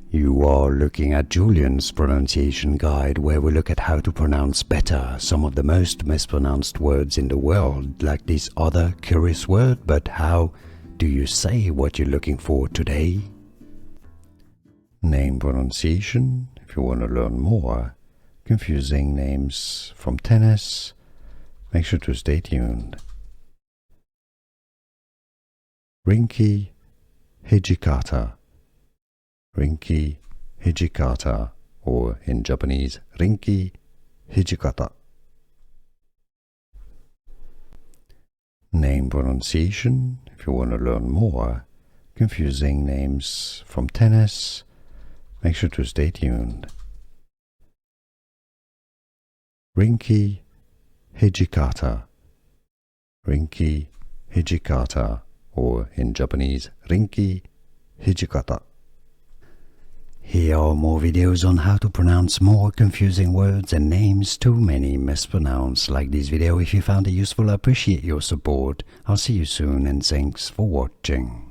You are looking at Julian's pronunciation guide, where we look at how to pronounce better some of the most mispronounced words in the world, like this other curious word. But how do you say what you're looking for today? Name pronunciation, if you want to learn more confusing names from tennis, make sure to stay tuned. Rinky Hijikata. Rinky Hijikata, or in Japanese, Rinky Hijikata. Name pronunciation, if you want to learn more confusing names from tennis, make sure to stay tuned. Rinky Hijikata. Rinky Hijikata, or in Japanese, Rinky Hijikata. Here are more videos on how to pronounce more confusing words and names too many mispronounced. Like this video if you found it useful. I appreciate your support. I'll see you soon and thanks for watching.